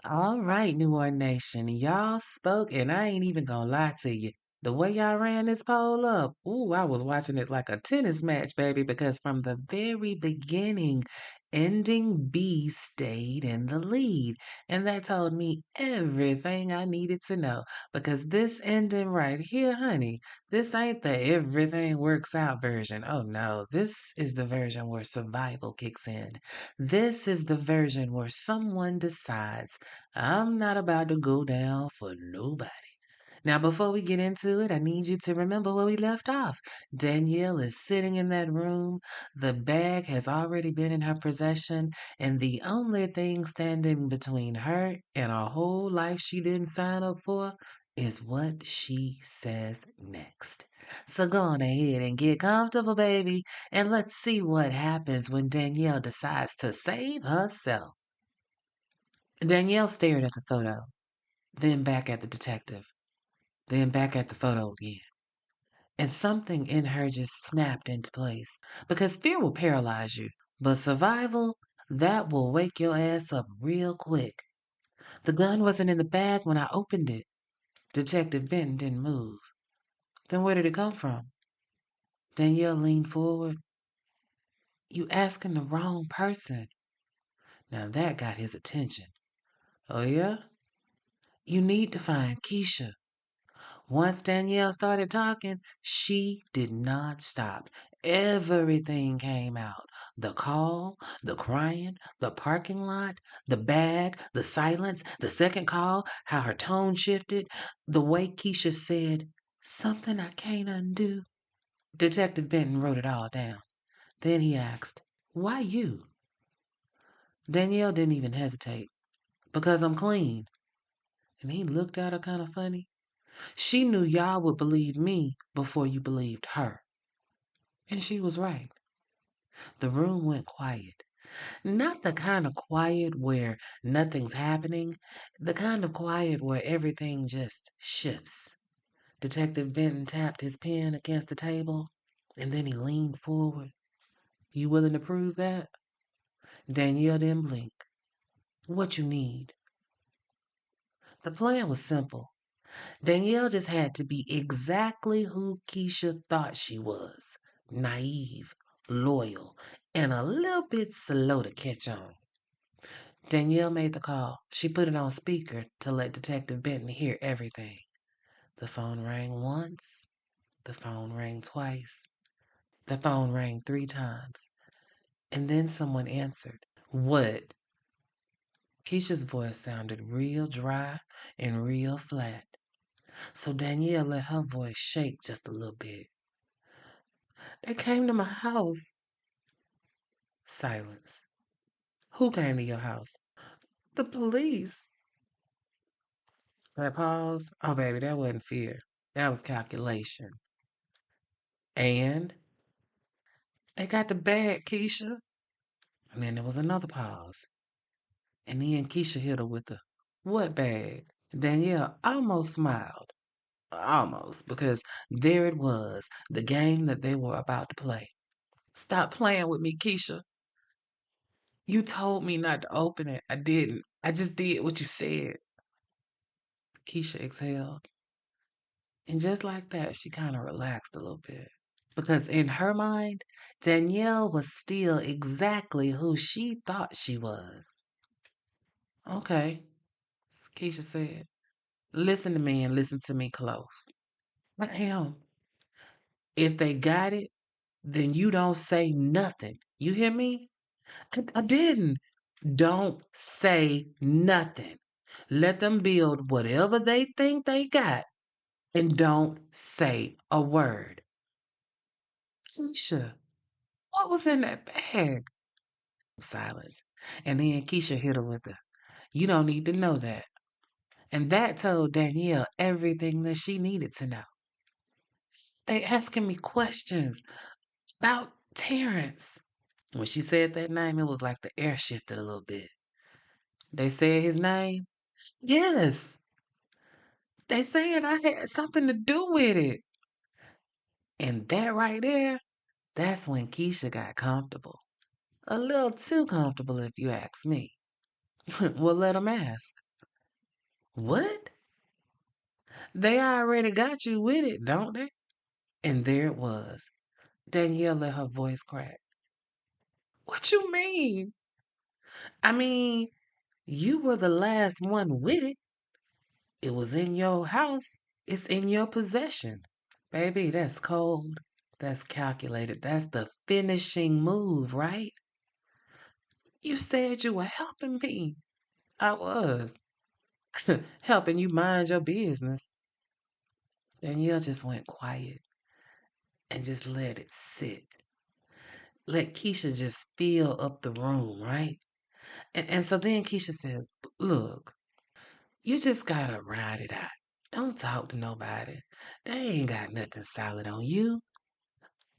All right, Noir Nation. Y'all spoke, and I ain't even gonna lie to you. The way y'all ran this poll up, ooh, I was watching it like a tennis match, baby, because from the very beginning, ending B stayed in the lead. And that told me everything I needed to know. Because this ending right here, honey, this ain't the everything works out version. Oh no, this is the version where survival kicks in. This is the version where someone decides I'm not about to go down for nobody. Now, before we get into it, I need you to remember where we left off. Danielle is sitting in that room. The bag has already been in her possession, and the only thing standing between her and a whole life she didn't sign up for is what she says next. So go on ahead and get comfortable, baby, and let's see what happens when Danielle decides to save herself. Danielle stared at the photo, then back at the detective, then back at the photo again. And something in her just snapped into place. Because fear will paralyze you, but survival, that will wake your ass up real quick. The gun wasn't in the bag when I opened it. Detective Benton didn't move. Then where did it come from? Danielle leaned forward. You asking the wrong person. Now that got his attention. Oh yeah? You need to find Keisha. Once Danielle started talking, she did not stop. Everything came out. The call, the crying, the parking lot, the bag, the silence, the second call, how her tone shifted, the way Keisha said, something I can't undo. Detective Benton wrote it all down. Then he asked, why you? Danielle didn't even hesitate. Because I'm clean. And he looked at her kind of funny. She knew y'all would believe me before you believed her. And she was right. The room went quiet. Not the kind of quiet where nothing's happening, the kind of quiet where everything just shifts. Detective Benton tapped his pen against the table, and then he leaned forward. You willing to prove that? Danielle didn't blink. What you need? The plan was simple. Danielle just had to be exactly who Keisha thought she was. Naive, loyal, and a little bit slow to catch on. Danielle made the call. She put it on speaker to let Detective Benton hear everything. The phone rang once. The phone rang twice. The phone rang 3 times. And then someone answered. What? Keisha's voice sounded real dry and real flat. So Danielle let her voice shake just a little bit. They came to my house. Silence. Who came to your house? The police. That pause. Oh, baby, that wasn't fear. That was calculation. And they got the bag, Keisha. And then there was another pause. And then Keisha hit her with the, what bag? Danielle almost smiled. Almost, because there it was, the game that they were about to play. Stop playing with me, Keisha. You told me not to open it. I didn't. I just did what you said. Keisha exhaled. And just like that, she kind of relaxed a little bit. Because in her mind, Danielle was still exactly who she thought she was. Okay, Keisha said. Listen to me and listen to me close. I am. If they got it, then you don't say nothing. You hear me? I didn't. Don't say nothing. Let them build whatever they think they got and don't say a word. Keisha, what was in that bag? Silence. And then Keisha hit her with the, you don't need to know that. And that told Danielle everything that she needed to know. They asking me questions about Terrence. When she said that name, it was like the air shifted a little bit. They said his name? Yes. They saying I had something to do with it. And that right there, that's when Keisha got comfortable. A little too comfortable if you ask me. Well, let them ask. What? They already got you with it, don't they? And there it was. Danielle let her voice crack. What you mean? I mean, you were the last one with it. It was in your house. It's in your possession. Baby, that's cold. That's calculated. That's the finishing move, right? You said you were helping me. I was. Helping you mind your business. Danielle just went quiet and just let it sit. Let Keisha just fill up the room, right? And so then Keisha says, look, you just gotta ride it out. Don't talk to nobody. They ain't got nothing solid on you.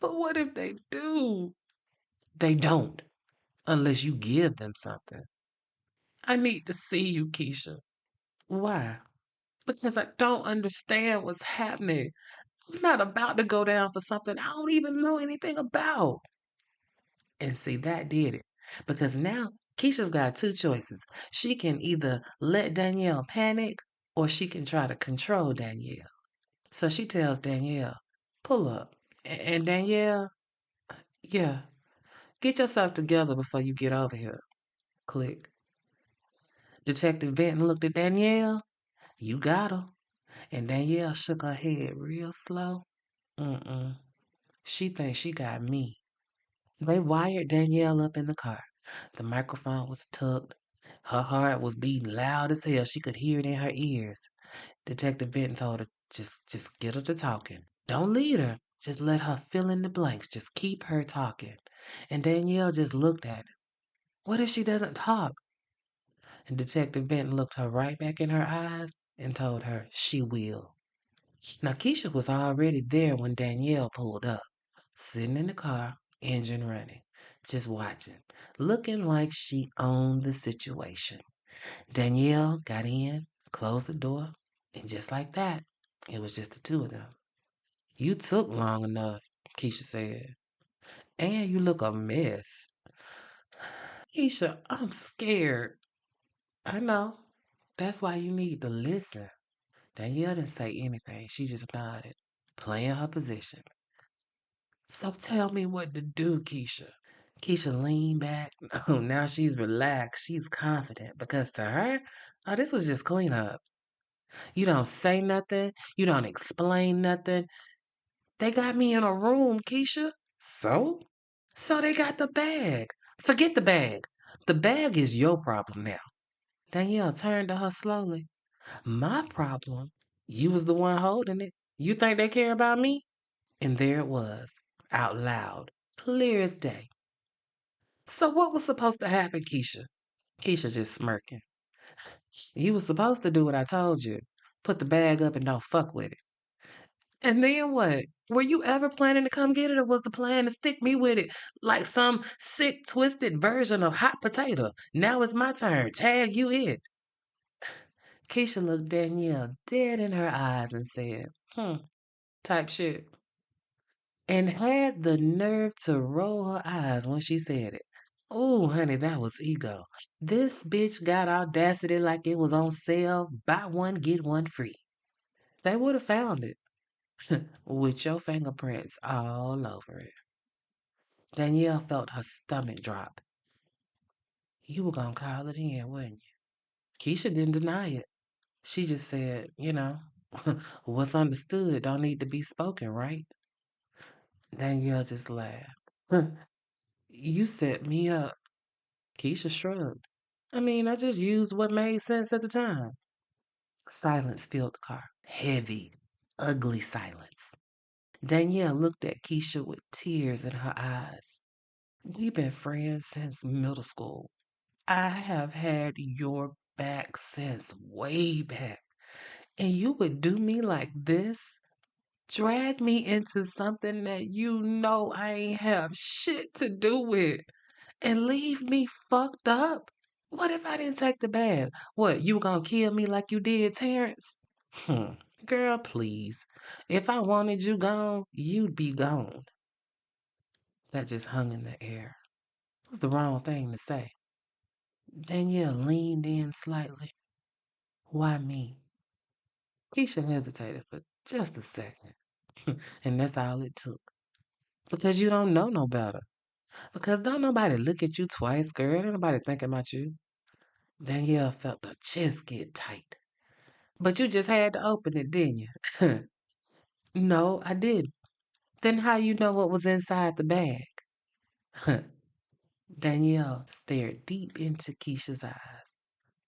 But what if they do? They don't, unless you give them something. I need to see you, Keisha. Why? Because I don't understand what's happening. I'm not about to go down for something I don't even know anything about. And see, that did it. Because now Keisha's got two choices. She can either let Danielle panic or she can try to control Danielle. So she tells Danielle, pull up. And Danielle, yeah, get yourself together before you get over here. Click. Detective Benton looked at Danielle. You got her. And Danielle shook her head real slow. Mm-mm. She thinks she got me. They wired Danielle up in the car. The microphone was tucked. Her heart was beating loud as hell. She could hear it in her ears. Detective Benton told her, just get her to talking. Don't lead her. Just let her fill in the blanks. Just keep her talking. And Danielle just looked at him. What if she doesn't talk? And Detective Benton looked her right back in her eyes and told her she will. Now Keisha was already there when Danielle pulled up, sitting in the car, engine running, just watching, looking like she owned the situation. Danielle got in, closed the door, and just like that, it was just the two of them. You took long enough, Keisha said. And you look a mess. Keisha, I'm scared. I know. That's why you need to listen. Danielle didn't say anything. She just nodded, playing her position. So tell me what to do, Keisha. Keisha leaned back. Oh, now she's relaxed. She's confident because to her, oh, this was just cleanup. You don't say nothing. You don't explain nothing. They got me in a room, Keisha. So? So they got the bag. Forget the bag. The bag is your problem now. Danielle turned to her slowly. My problem? You was the one holding it. You think they care about me? And there it was, out loud, clear as day. So what was supposed to happen, Keisha? Keisha just smirking. You was supposed to do what I told you. Put the bag up and don't fuck with it. And then what? Were you ever planning to come get it, or was the plan to stick me with it like some sick, twisted version of hot potato? Now it's my turn. Tag you in. Keisha looked Danielle dead in her eyes and said, type shit. And had the nerve to roll her eyes when she said it. Oh, honey, that was ego. This bitch got audacity like it was on sale. Buy one, get one free. They would have found it with your fingerprints all over it. Danielle felt her stomach drop. You were gonna call it in, weren't you? Keisha didn't deny it. She just said, what's understood don't need to be spoken, right? Danielle just laughed. You set me up. Keisha shrugged. I mean, I just used what made sense at the time. Silence filled the car. Heavy, ugly silence. Danielle looked at Keisha with tears in her eyes. We've been friends since middle school. I have had your back since way back. And you would do me like this? Drag me into something that you know I ain't have shit to do with and leave me fucked up? What if I didn't take the bag? What, you were gonna kill me like you did Terrence? Hmm. Girl, please. If I wanted you gone, you'd be gone. That just hung in the air. It was the wrong thing to say. Danielle leaned in slightly. Why me? Keisha hesitated for just a second. And that's all it took. Because you don't know no better. Because don't nobody look at you twice, girl. Ain't nobody thinking about you. Danielle felt her chest get tight. But you just had to open it, didn't you? No, I didn't. Then how you know what was inside the bag? Danielle stared deep into Keisha's eyes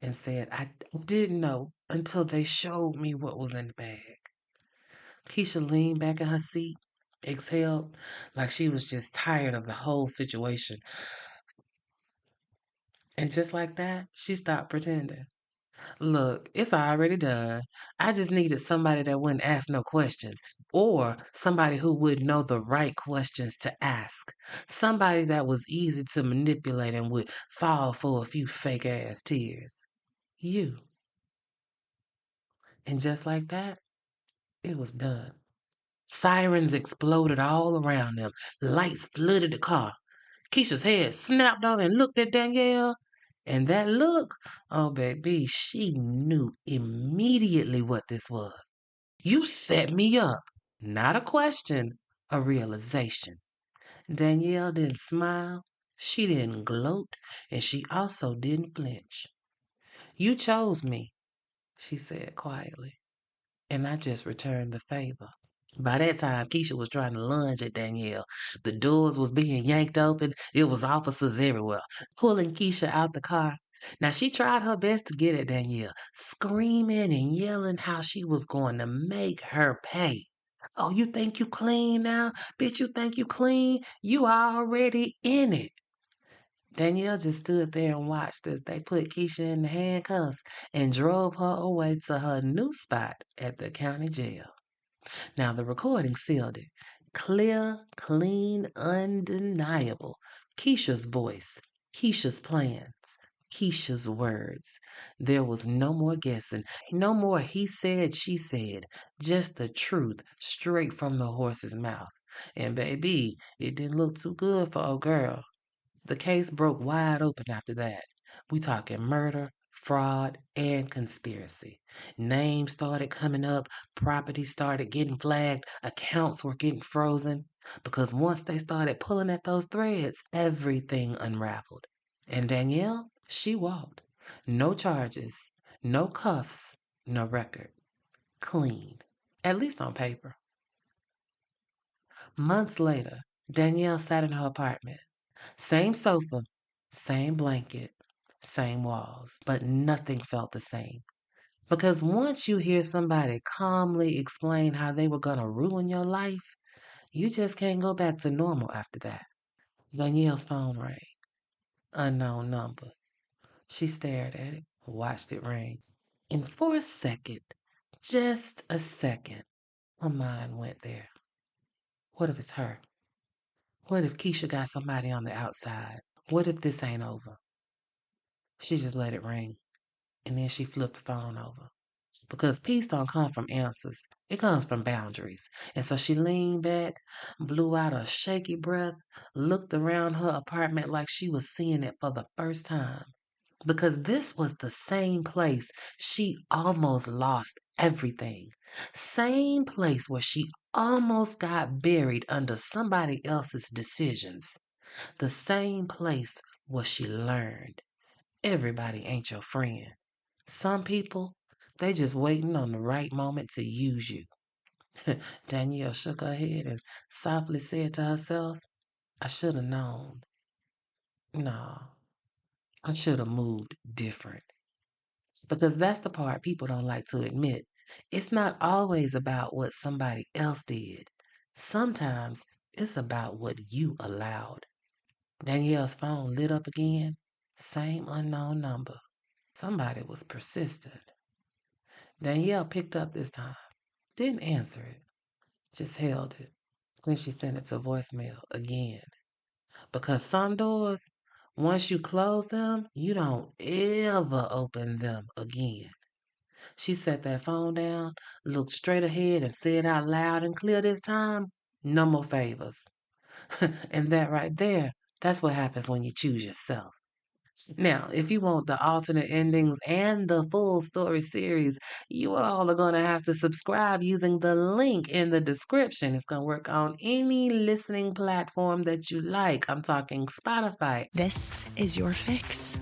and said, I didn't know until they showed me what was in the bag. Keisha leaned back in her seat, exhaled like she was just tired of the whole situation. And just like that, she stopped pretending. Look, it's already done. I just needed somebody that wouldn't ask no questions, or somebody who would know the right questions to ask. Somebody that was easy to manipulate and would fall for a few fake ass tears. You. And just like that, it was done. Sirens exploded all around them. Lights flooded the car. Keisha's head snapped off and looked at Danielle. And that look, oh baby, she knew immediately what this was. You set me up. Not a question, a realization. Danielle didn't smile, she didn't gloat, and she also didn't flinch. You chose me, she said quietly, and I just returned the favor. By that time, Keisha was trying to lunge at Danielle. The doors was being yanked open. It was officers everywhere, pulling Keisha out the car. Now, she tried her best to get at Danielle, screaming and yelling how she was going to make her pay. Oh, you think you clean now? Bitch, you think you clean? You already in it. Danielle just stood there and watched as they put Keisha in the handcuffs and drove her away to her new spot at the county jail. Now, the recording sealed it. Clear, clean, undeniable. Keisha's voice, Keisha's plans, Keisha's words. There was no more guessing, no more he said, she said. Just the truth straight from the horse's mouth. And baby, it didn't look too good for old girl. The case broke wide open after that. We talking murder, fraud, and conspiracy. Names started coming up, property started getting flagged, accounts were getting frozen. Because once they started pulling at those threads, everything unraveled. And Danielle, she walked. No charges, no cuffs, no record. Clean. At least on paper. Months later, Danielle sat in her apartment. Same sofa, same blanket, same walls, but nothing felt the same. Because once you hear somebody calmly explain how they were going to ruin your life, you just can't go back to normal after that. Danielle's phone rang. Unknown number. She stared at it, watched it ring. And for a second, just a second, her mind went there. What if it's her? What if Keisha got somebody on the outside? What if this ain't over? She just let it ring, and then she flipped the phone over. Because peace don't come from answers. It comes from boundaries. And so she leaned back, blew out a shaky breath, looked around her apartment like she was seeing it for the first time. Because this was the same place she almost lost everything. Same place where she almost got buried under somebody else's decisions. The same place where she learned everybody ain't your friend. Some people, they just waiting on the right moment to use you. Danielle shook her head and softly said to herself, I should have known. No, I should have moved different. Because that's the part people don't like to admit. It's not always about what somebody else did. Sometimes it's about what you allowed. Danielle's phone lit up again. Same unknown number. Somebody was persistent. Danielle picked up this time. Didn't answer it. Just held it. Then she sent it to voicemail again. Because some doors, once you close them, you don't ever open them again. She set that phone down, looked straight ahead, and said out loud and clear this time, no more favors. And that right there, that's what happens when you choose yourself. Now, if you want the alternate endings and the full story series, you all are going to have to subscribe using the link in the description. It's going to work on any listening platform that you like. I'm talking Spotify. This is your fix.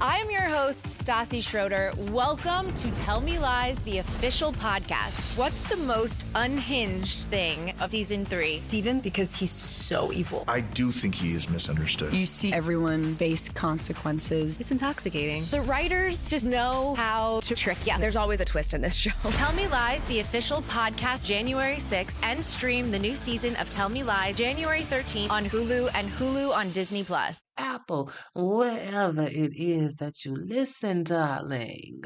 I am your host, Stassi Schroeder. Welcome to Tell Me Lies, the official podcast. What's the most unhinged thing of season 3? Steven, because he's so evil. I do think he is misunderstood. You see everyone face consequences. It's intoxicating. The writers just know how to trick you. There's always a twist in this show. Tell Me Lies, the official podcast, January 6th, and stream the new season of Tell Me Lies, January 13th on Hulu and Hulu on Disney+. Apple, wherever it is that you listen, darling.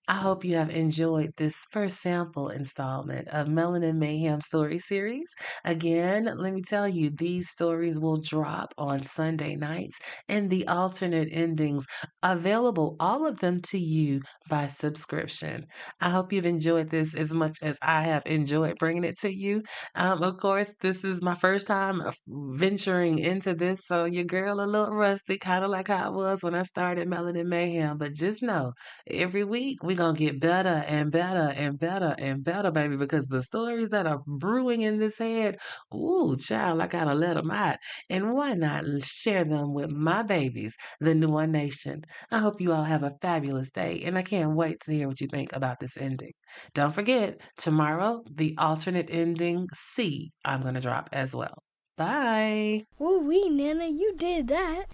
I hope you have enjoyed this first sample installment of Melanin Mayhem story series. Again, let me tell you, these stories will drop on Sunday nights and the alternate endings available, all of them to you by subscription. I hope you've enjoyed this as much as I have enjoyed bringing it to you. Of course, this is my first time venturing into this, so your girl a little rusty, kind of like how I was when I started Melanin Mayhem. But just know, every week we're going to get better and better and better and better, baby, because the stories that are brewing in this head, ooh, child, I got to let them out. And why not share them with my babies, the Noir Nation? I hope you all have a fabulous day, and I can't wait to hear what you think about this ending. Don't forget, tomorrow, the alternate ending C I'm going to drop as well. Bye. Ooh-wee, Nana, you did that.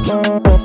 Oh.